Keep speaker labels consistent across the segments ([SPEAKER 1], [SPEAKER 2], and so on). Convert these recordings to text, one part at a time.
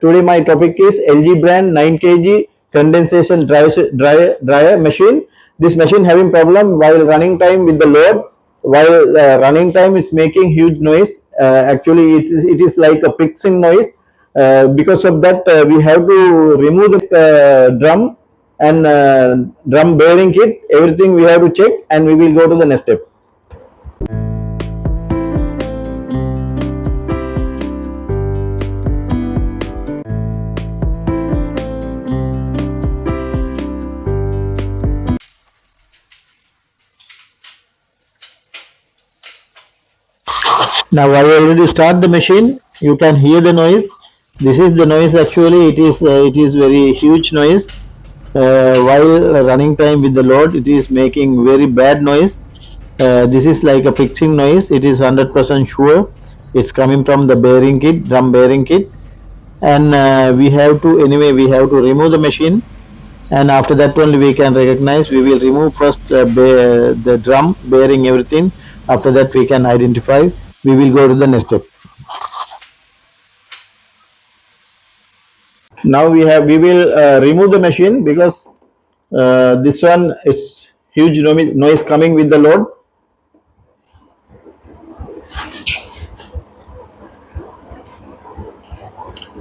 [SPEAKER 1] Today my topic is LG brand 9 kg condensation dryer machine. This machine having problem while running time with the load. While running time it's making huge noise. Actually it is like a pixing noise. Because of that we have to remove the drum and drum bearing kit. Everything we have to check and we will go to the next step. Now I already start the machine. You can hear the noise. This is the noise. Actually, it is very huge noise. While running time with the load, it is making very bad noise. This is like a fixing noise. It is 100% sure. It's coming from the bearing kit, drum bearing kit, and we have to remove the machine. And after that only we can recognize. We will remove first the drum bearing everything. After that we can identify. We will go to the next step. Now we will remove the machine because this one it's huge noise coming with the load.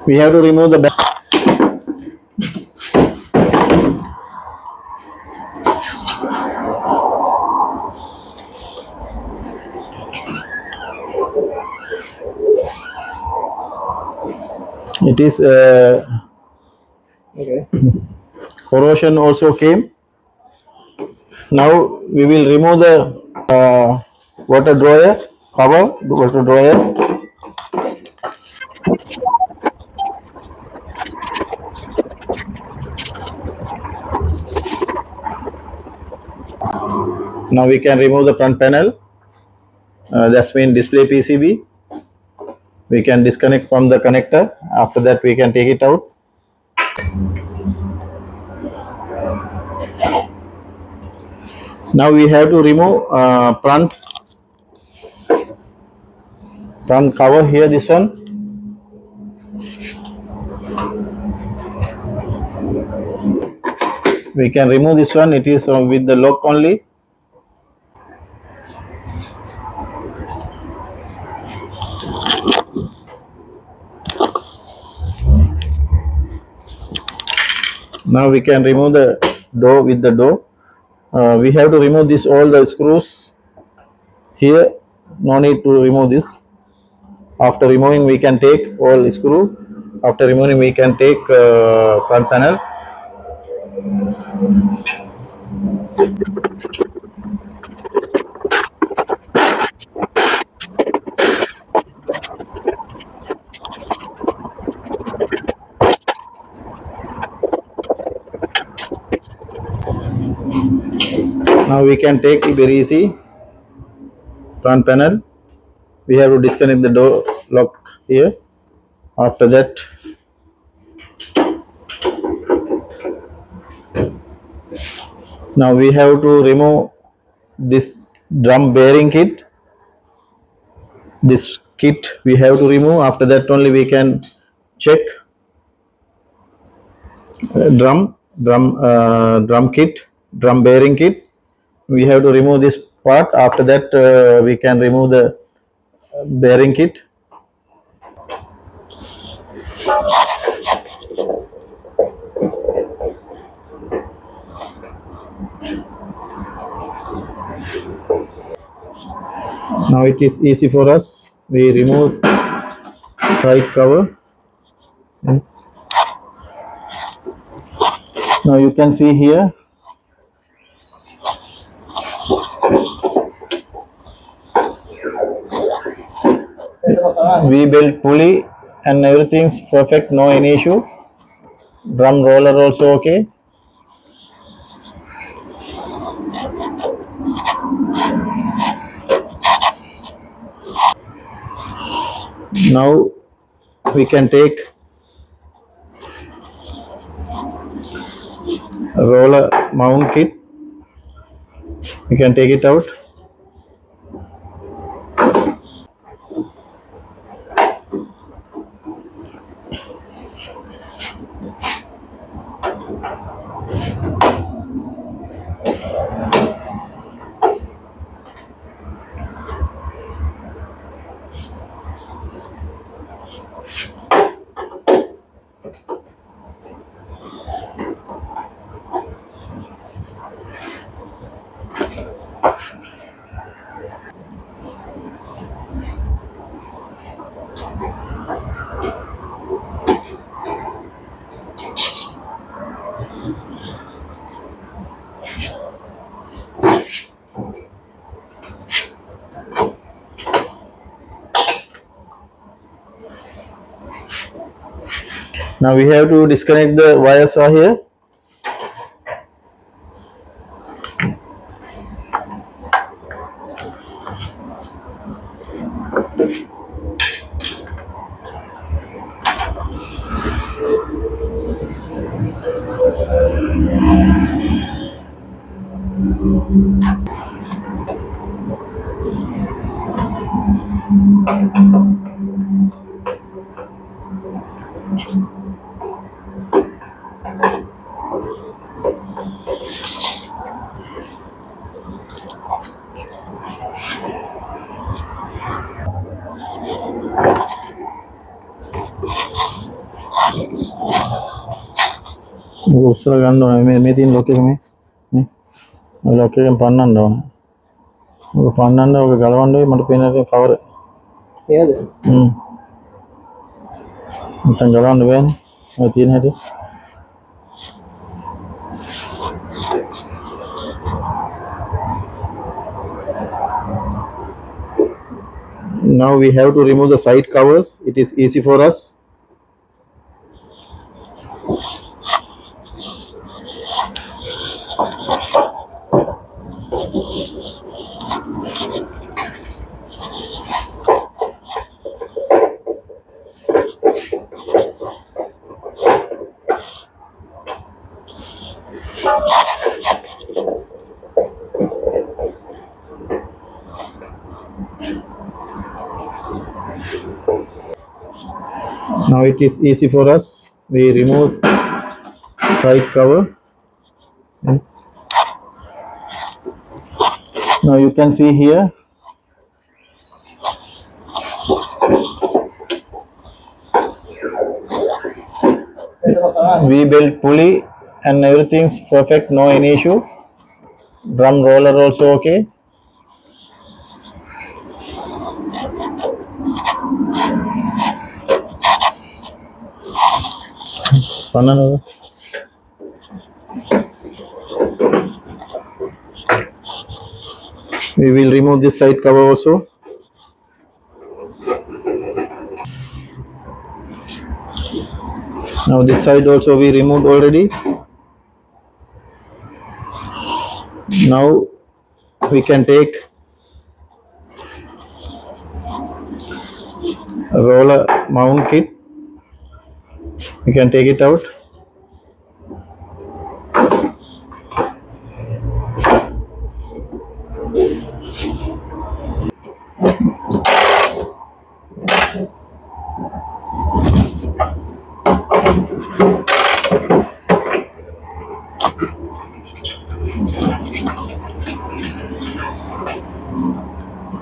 [SPEAKER 1] We have to remove the it is okay. Corrosion also came. Now we will remove the water dryer cover, water dryer. Now we can remove the front panel. That's mean display PCB. We can disconnect from the connector. After that we can take it out. Now we have to remove front cover here, this one. We can remove this one. It is with the lock only. Now we can remove the door with the door. We have to remove this all the screws here. No need to remove this. After removing we can take all screw. After removing we can take front panel. Now we can take it very easy. Front panel. We have to disconnect the door lock here. After that now we have to remove this drum bearing kit. This kit we have to remove. After that only we can check drum kit, drum bearing kit. We have to remove this part. After that we can remove the bearing kit. Now it is easy for us. We remove side cover. Now you can see here we built pulley and everything's perfect, no any issue. Drum roller also okay. Now we can take a roller mount kit. We can take it out. Now we have to disconnect the wires are here. උස්සල ගන්න ඕනේ මේ තියෙන lock එක මේ lock එකෙන් පන්නන්න ඕනේ. ඔක පන්නන්න ඔක ගලවන්න වෙයි මට පේන කවර. නේද? නැත්නම් ගලවන්න බෑනේ. ඔය තියෙන හැටි. Now we have to remove the side covers. It is easy for us. Now it is easy for us. We remove side cover. Now you can see here. We built pulley and everything's perfect, no any issue. Drum roller also okay. We will remove this side cover also. Now this side also we removed already. Now we can take a roller mount kit. We can take it out.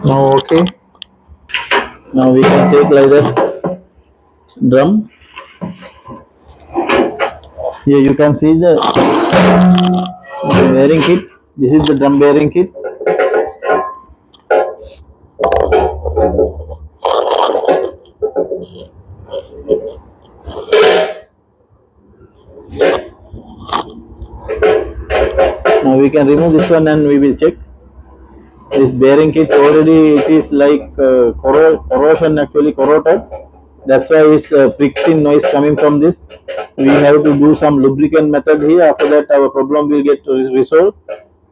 [SPEAKER 1] Now okay. Now we can take like that drum. Here you can see the bearing kit. This is the drum bearing kit. Now we can remove this one and we will check. This bearing kit already it is like corrosion, actually corroded. That's why it's pricking noise coming from this. We have to do some lubricant method here. After that our problem will get resolved.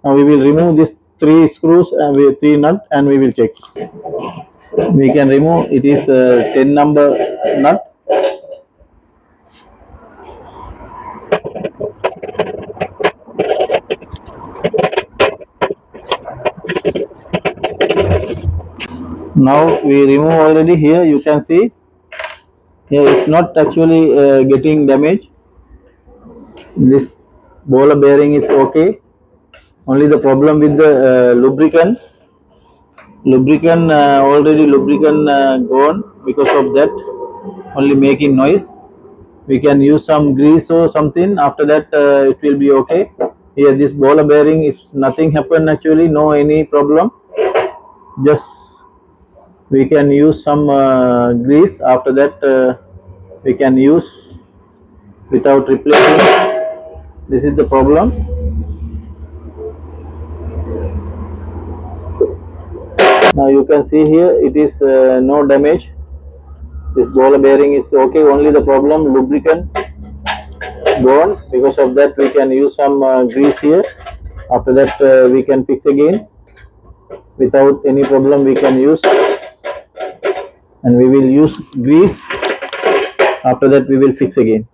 [SPEAKER 1] Now we will remove these 3 screws and 3 nut and we will check. We can remove, it is 10 number nut. Now we remove already. Here you can see Yeah, it's not actually getting damaged. This ball bearing is okay. Only the problem with the lubricant already lubricant gone, because of that only making noise. We can use some grease or something, after that it will be okay. Here this ball bearing is nothing happen actually, no any problem. Just we can use some grease, after that we can use without replacing. This is the problem. Now you can see here it is no damage. This ball bearing is okay, only the problem lubricant gone. Because of that we can use some grease here, after that we can fix again without any problem. We can use, and we will use grease, after that we will fix again.